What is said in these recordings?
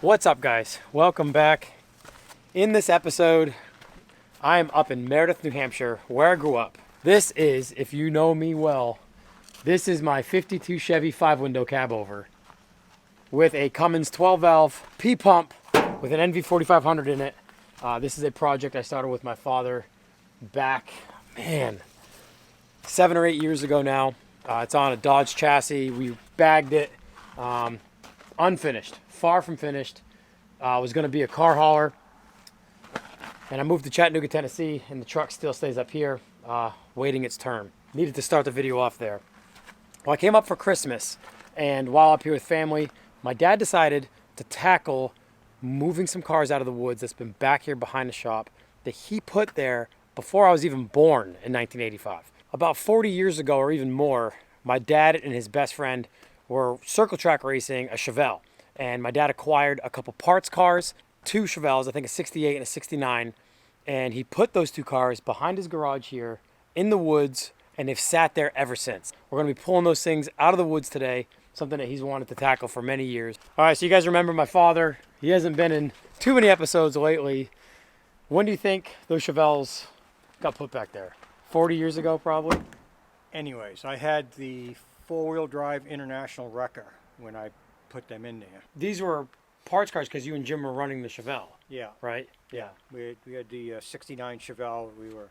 What's up, guys? Welcome back. In this episode, I am up in Meredith, New Hampshire, where I grew up. This is, if you know me well, this is my 52 Chevy 5-window cab over with a Cummins 12-valve P-pump with an NV4500 in it. This is a project I started with my father back, 7 or 8 years ago now. It's on a Dodge chassis. We bagged it, unfinished, far from finished. Was going to be a car hauler, and I moved to Chattanooga, Tennessee, and the truck still stays up here, waiting its turn. Needed to start the video off there. Well, I came up for Christmas, and while up here with family, my dad decided to tackle moving some cars out of the woods that's been back here behind the shop that he put there before I was even born in 1985. About 40 years ago, or even more, my dad and his best friend were circle track racing a Chevelle. And my dad acquired a couple parts cars, two Chevelles, I think a 68 and a 69. And he put those two cars behind his garage here in the woods, and they've sat there ever since. We're gonna be pulling those things out of the woods today, something that he's wanted to tackle for many years. All right, so you guys remember my father. He hasn't been in too many episodes lately. When do you think those Chevelles got put back there? 40 years ago, probably? Anyways, I had the four-wheel drive International Wrecker when I put them in there. These were parts cars because you and Jim were running the Chevelle, Yeah, right? yeah. We had the 69 Chevelle. We were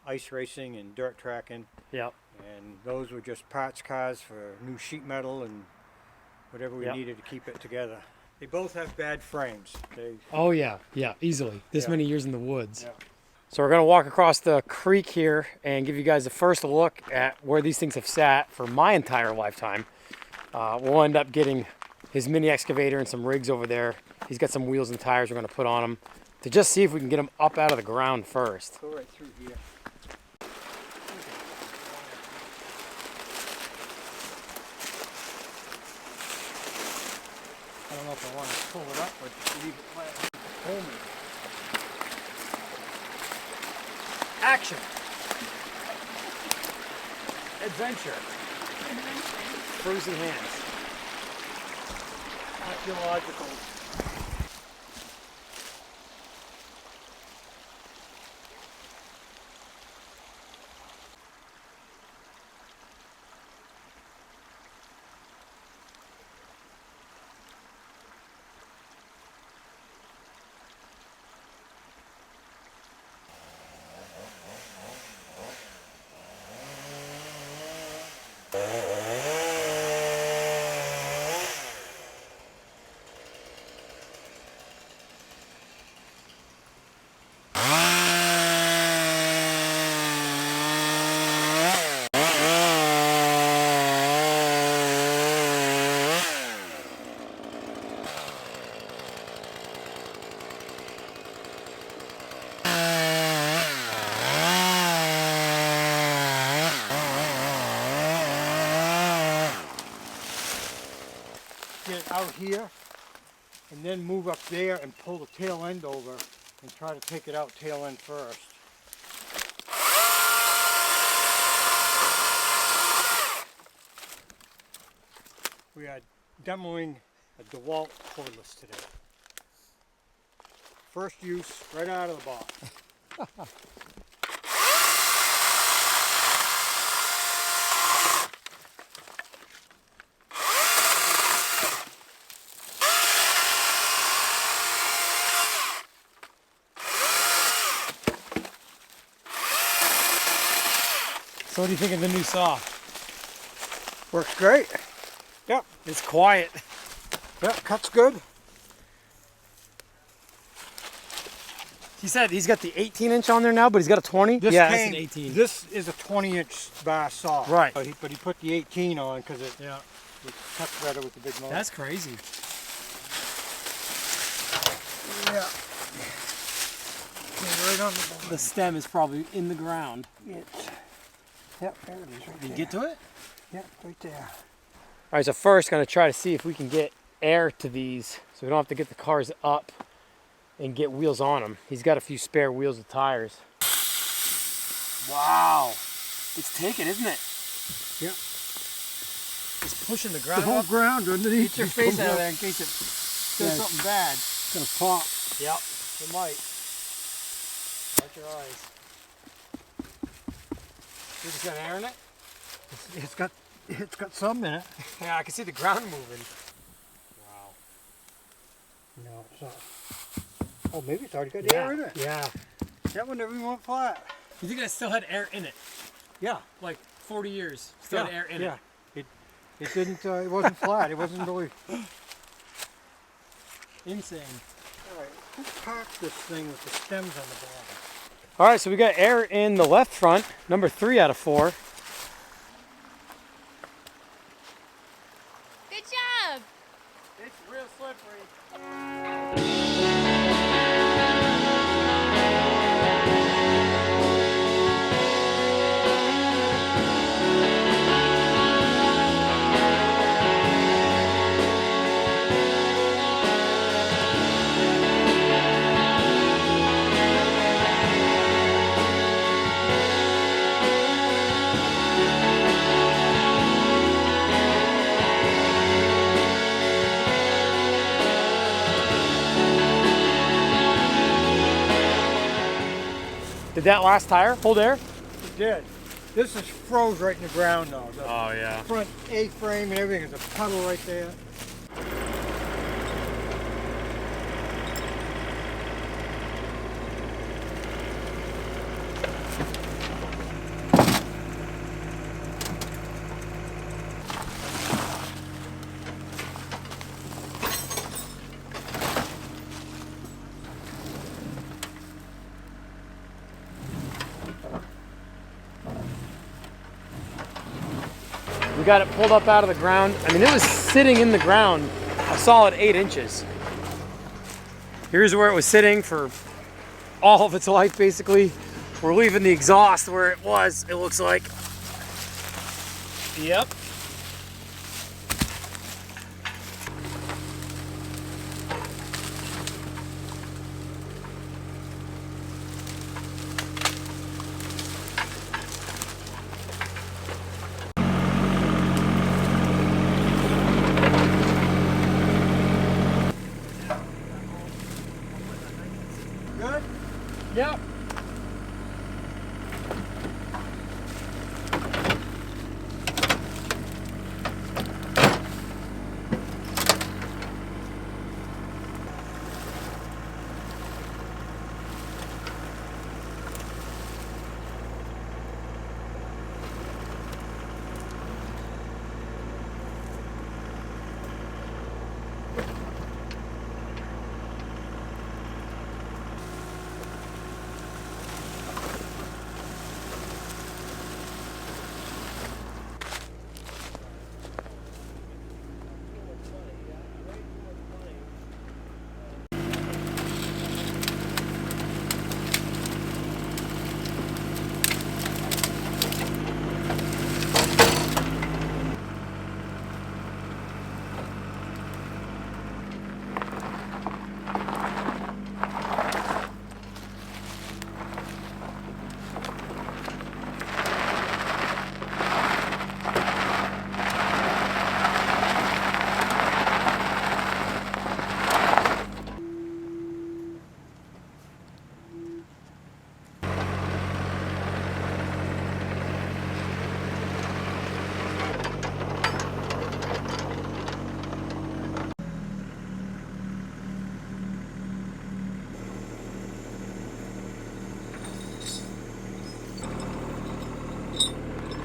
ice racing and dirt tracking, Yep. and those were just parts cars for new sheet metal and whatever we Yep. needed to keep it together. They both have bad frames. Oh yeah, easily. This Yeah. many years in the woods. Yeah. So we're gonna walk across the creek here and give you guys a first look at where these things have sat for my entire lifetime. We'll end up getting his mini excavator and some rigs over there. He's got some wheels and tires we're gonna put on them to just see if we can get them up out of the ground first. Go right through here. I don't know if I want to pull it up or just leave it flat. Hold me. Action! Adventure! Frozen hands. Archaeological. Get it out here and then move up there and pull the tail end over and try to take it out tail end first. We are demoing a DeWalt cordless today. First use right out of the box. So what do you think of the new saw? Works great. Yep, It's quiet. yep, cuts good. He said he's got the 18-inch on there now, but he's got a 20? This Yeah, came, it's an 18. This is a 20-inch bar saw. Right. But he put the 18 on because it Yeah. cuts better with the big motor. That's crazy. Yeah. Right on the bottom. The stem is probably in the ground. Yep, there it is right Did you there. get to it? Yep, right there. All right, so first gonna try to see if we can get air to these so we don't have to get the cars up and get wheels on them. He's got a few spare wheels and tires. Wow, it's taking, isn't it? Yep. It's pushing the The ground whole up. ground underneath. Get your face out of there in case it says something bad. It's gonna pop. Yep, it might. Watch your eyes. You just got air in it? It's got some in it. Yeah, I can see the ground moving. Wow. No, it's not. Oh, maybe it's already got air in it. Yeah. That one never even went flat. You think that still had air in it? Yeah. Like 40 years, still had air in it. Yeah. It didn't. It wasn't flat. It wasn't really. Insane. All right. Let's park this thing with the stems on the bottom. All right, so we got air in the left front, number 3 out of 4. Good job! It's real slippery. Did that last tire hold air? It did. This is froze right in the ground now. The Oh, yeah. front A-frame and everything is a puddle right there. We got it pulled up out of the ground. I mean, it was sitting in the ground a solid 8 inches. Here's where it was sitting for all of its life, basically. We're leaving the exhaust where it was, it looks like. Yep. Good? Yep.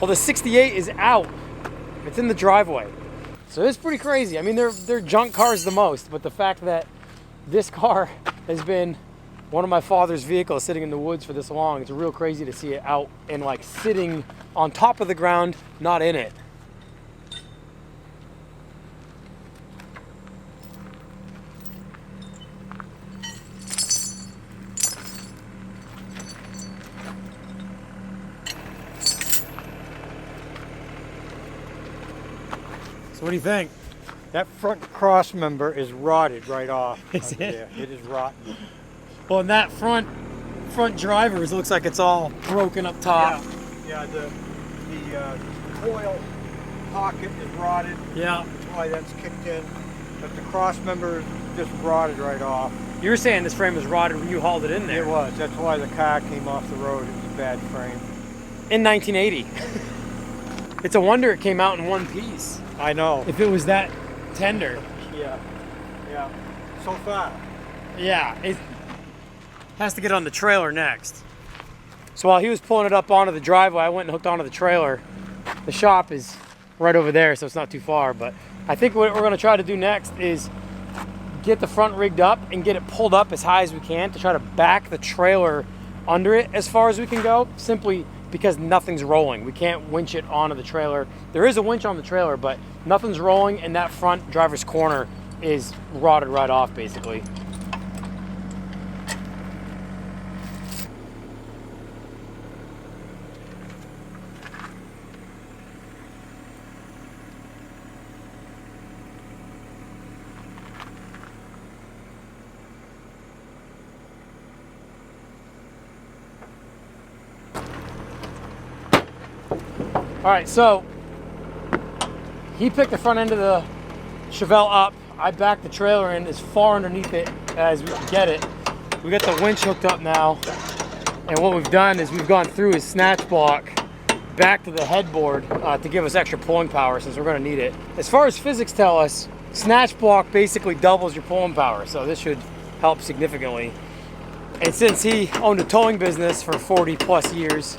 Well, the 68 is out. It's in the driveway. So it's pretty crazy. I mean, they're junk cars the most, but the fact that this car has been one of my father's vehicles sitting in the woods for this long, it's real crazy to see it out and like sitting on top of the ground, not in it. So what do you think? That front cross member is rotted right off. Is under it? there. It is rotten. Well, and that front drivers looks like it's all broken up top. Yeah, the coil pocket is rotted. Yeah. That's why that's kicked in. but the cross member just rotted right off. You were saying this frame was rotted when you hauled it in there. It was. That's why the car came off the road. It was a bad frame. In 1980. It's a wonder it came out in one piece. I know. If it was that tender. Yeah. Yeah. So far. Yeah. It has to get on the trailer next. So while he was pulling it up onto the driveway, I went and hooked onto the trailer. The shop is right over there, so it's not too far. But I think what we're going to try to do next is get the front rigged up and get it pulled up as high as we can to try to back the trailer under it as far as we can go, simply because nothing's rolling. We can't winch it onto the trailer. There is a winch on the trailer, but nothing's rolling, and that front driver's corner is rotted right off, basically. All right, so he picked the front end of the Chevelle up. I backed the trailer in as far underneath it as we could get it. We got the winch hooked up now, and what we've done is we've gone through his snatch block back to the headboard to give us extra pulling power, since we're going to need it. As far as physics tell us, snatch block basically doubles your pulling power, so this should help significantly. And since he owned a towing business for 40 plus years,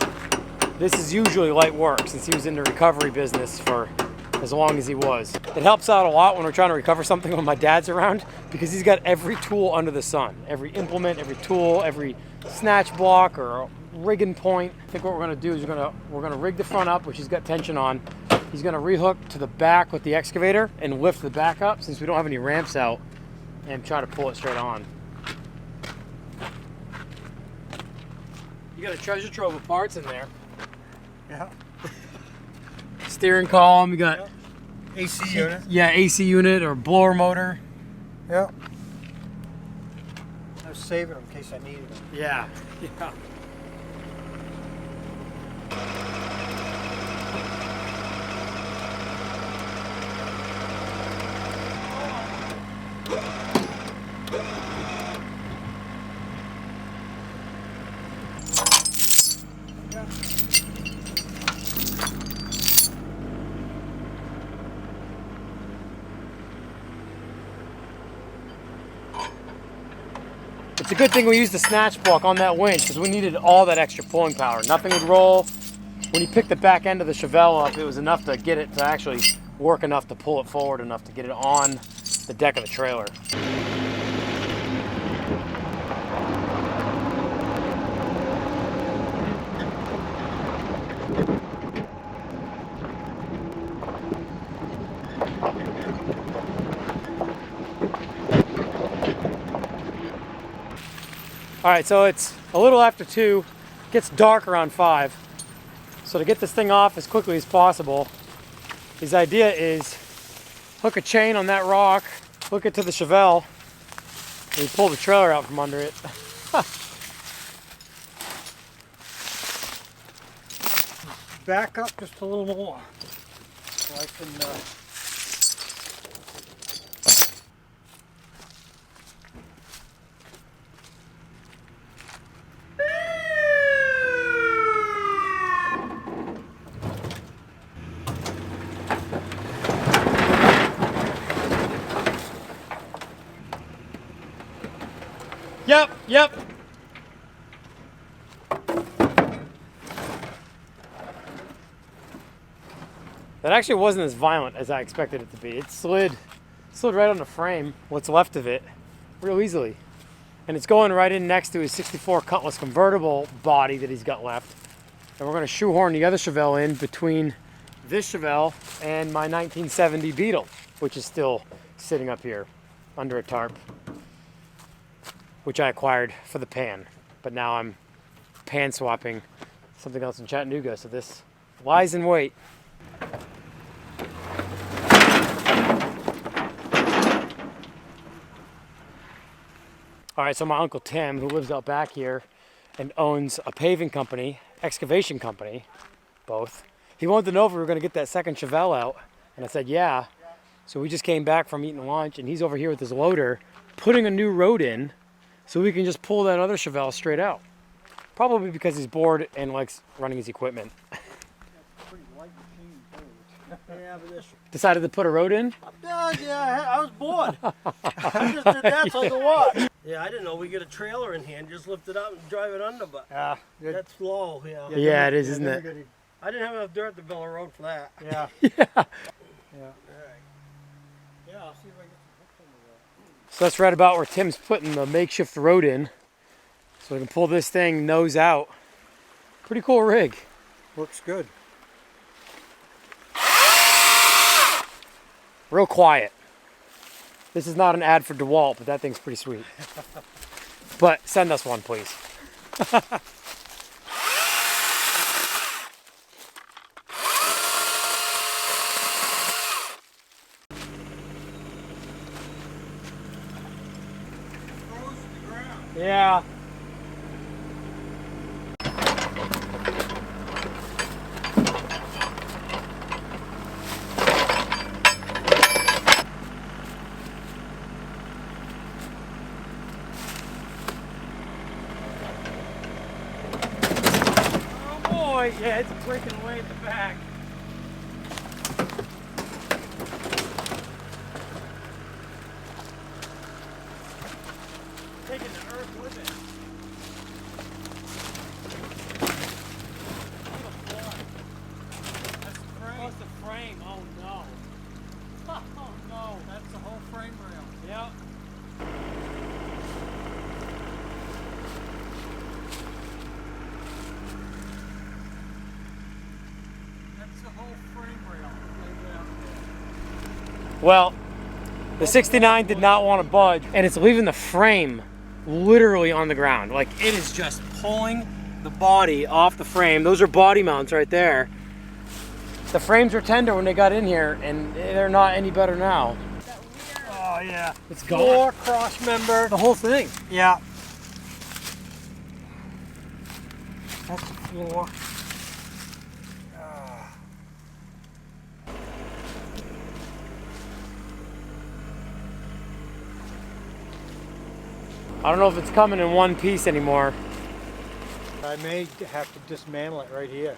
this is usually light work, since he was in the recovery business for as long as he was. It helps out a lot when we're trying to recover something when my dad's around, because he's got every tool under the sun. Every implement, every tool, every snatch block or rigging point. I think what we're gonna do is we're gonna rig the front up, which he's got tension on. He's gonna rehook to the back with the excavator and lift the back up, since we don't have any ramps out, and try to pull it straight on. You got a treasure trove of parts in there. Yeah. Steering column, you got AC unit. Yeah, AC unit or blower motor. Yeah. I was saving them in case I needed them. Yeah. Yeah. It's a good thing we used the snatch block on that winch, because we needed all that extra pulling power. Nothing would roll. When you picked the back end of the Chevelle up, it was enough to get it to actually work enough to pull it forward enough to get it on the deck of the trailer. All right, so it's a little after 2, it gets dark around 5. So to get this thing off as quickly as possible, his idea is hook a chain on that rock, hook it to the Chevelle, and you pull the trailer out from under it. Back up just a little more so I can Yep. That actually wasn't as violent as I expected it to be. It slid right on the frame, what's left of it, real easily. And it's going right in next to his 64 Cutlass convertible body that he's got left. And we're gonna shoehorn the other Chevelle in between this Chevelle and my 1970 Beetle, which is still sitting up here under a tarp, which I acquired for the pan. But now I'm pan swapping something else in Chattanooga, so this lies in wait. All right, so my Uncle Tim, who lives out back here and owns a paving company, excavation company, both, he wanted to know if we were gonna get that second Chevelle out. And I said, yeah. So we just came back from eating lunch, and he's over here with his loader, putting a new road in so we can just pull that other Chevelle straight out. Probably because he's bored and likes running his equipment. Pretty light machine, too. Yeah, but this. Decided to put a road in? Yeah, I was bored. I just did that so I could watch. Yeah, I didn't know we get a trailer in here and just lift it up and drive it under, but Yeah. that's low, yeah. Yeah, it is, isn't it? I didn't have enough dirt to build a road for that. Yeah. Yeah. Yeah. All right. Yeah, I'll see if I can get some hooks under that. So that's right about where Tim's putting the makeshift road in. So we can pull this thing nose out. Pretty cool rig. Looks good. Real quiet. This is not an ad for DeWalt, but that thing's pretty sweet. But send us one, please. Yeah. Oh boy, yeah, it's breaking away at the back. Taking the earth with it. That's the frame. Plus the frame, oh no. Oh no. That's the whole frame rail. Yep. That's the whole frame rail. Laid out there. Well, the 69 did not want to budge, and it's leaving the frame literally on the ground. Like, it is just pulling the body off the frame. Those are body mounts right there. The frames were tender when they got in here, and they're not any better now. Oh, yeah. It's Floor, gone. cross member. The whole thing. Yeah. That's the floor. I don't know if it's coming in one piece anymore. I may have to dismantle it right here.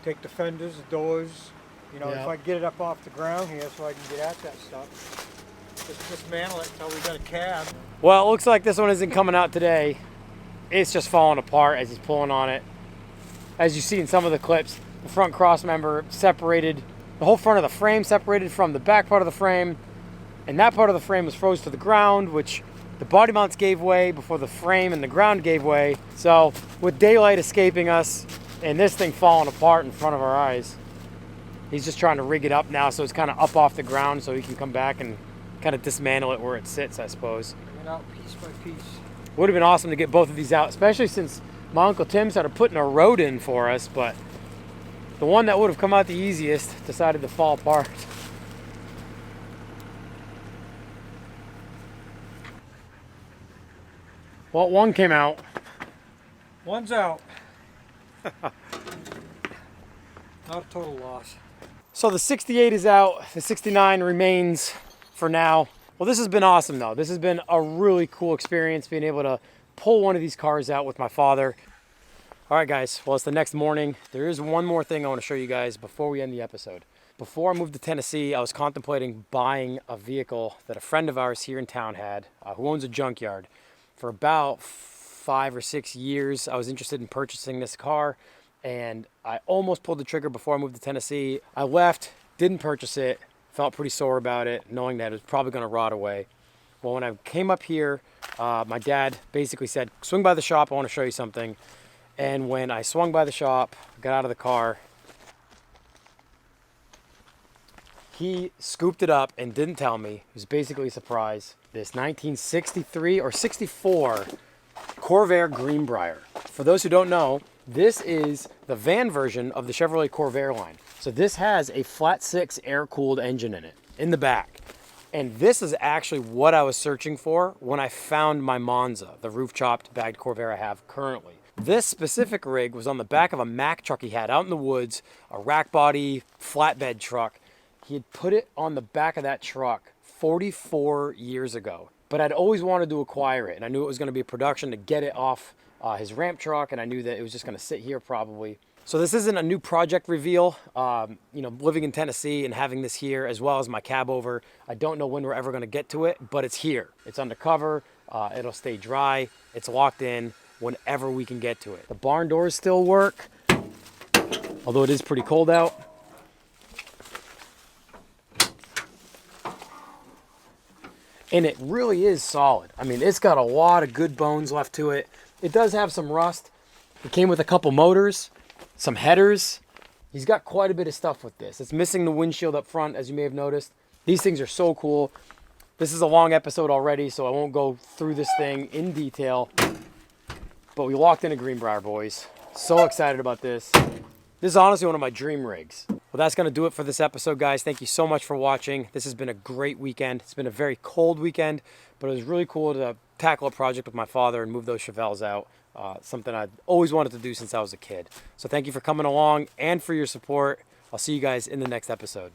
Take the fenders, the doors, you know, Yeah. if I get it up off the ground here so I can get at that stuff. Just dismantle it until we got a cab. Well, it looks like this one isn't coming out today. It's just falling apart as he's pulling on it. As you see in some of the clips, the front cross member separated, the whole front of the frame separated from the back part of the frame, and that part of the frame was froze to the ground, which the body mounts gave way before the frame and the ground gave way. So with daylight escaping us and this thing falling apart in front of our eyes, he's just trying to rig it up now so it's kind of up off the ground so he can come back and kind of dismantle it where it sits, I suppose. Bring it out piece by piece. Would have been awesome to get both of these out, especially since my Uncle Tim started putting a road in for us, but the one that would have come out the easiest decided to fall apart. Well, one came out. One's out. Not a total loss. So the 68 is out, the 69 remains for now. Well, this has been awesome though. This has been a really cool experience being able to pull one of these cars out with my father. All right, guys, well, it's the next morning. There is one more thing I want to show you guys before we end the episode. Before I moved to Tennessee, I was contemplating buying a vehicle that a friend of ours here in town had, who owns a junkyard. For about 5 or 6 years, I was interested in purchasing this car, and I almost pulled the trigger before I moved to Tennessee. I left, didn't purchase it, felt pretty sore about it, knowing that it was probably going to rot away. Well, when I came up here, my dad basically said, swing by the shop, I want to show you something. And when I swung by the shop, got out of the car, he scooped it up and didn't tell me. It was basically a surprise. This 1963 or 64 Corvair Greenbrier. For those who don't know, this is the van version of the Chevrolet Corvair line. So this has a flat six air-cooled engine in it, in the back. And this is actually what I was searching for when I found my Monza, the roof-chopped bagged Corvair I have currently. This specific rig was on the back of a Mack truck he had out in the woods, a rack body flatbed truck. He had put it on the back of that truck 44 years ago. But I'd always wanted to acquire it, and I knew it was going to be a production to get it off his ramp truck, and I knew that it was just going to sit here probably. So this isn't a new project reveal. You know, living in Tennessee and having this here as well as my cab over, I don't know when we're ever going to get to it, but it's here. It's undercover. It'll stay dry. It's locked in whenever we can get to it. The barn doors still work, although it is pretty cold out. And it really is solid. I mean, it's got a lot of good bones left to it. It does have some rust. It came with a couple motors, some headers. He's got quite a bit of stuff with this. It's missing the windshield up front, as you may have noticed. These things are so cool. This is a long episode already, so I won't go through this thing in detail. But we walked into Greenbrier, boys. So excited about this. This is honestly one of my dream rigs. Well, that's going to do it for this episode, guys. Thank you so much for watching. This has been a great weekend. It's been a very cold weekend, but it was really cool to tackle a project with my father and move those Chevelles out. Something I'd always wanted to do since I was a kid. So thank you for coming along and for your support. I'll see you guys in the next episode.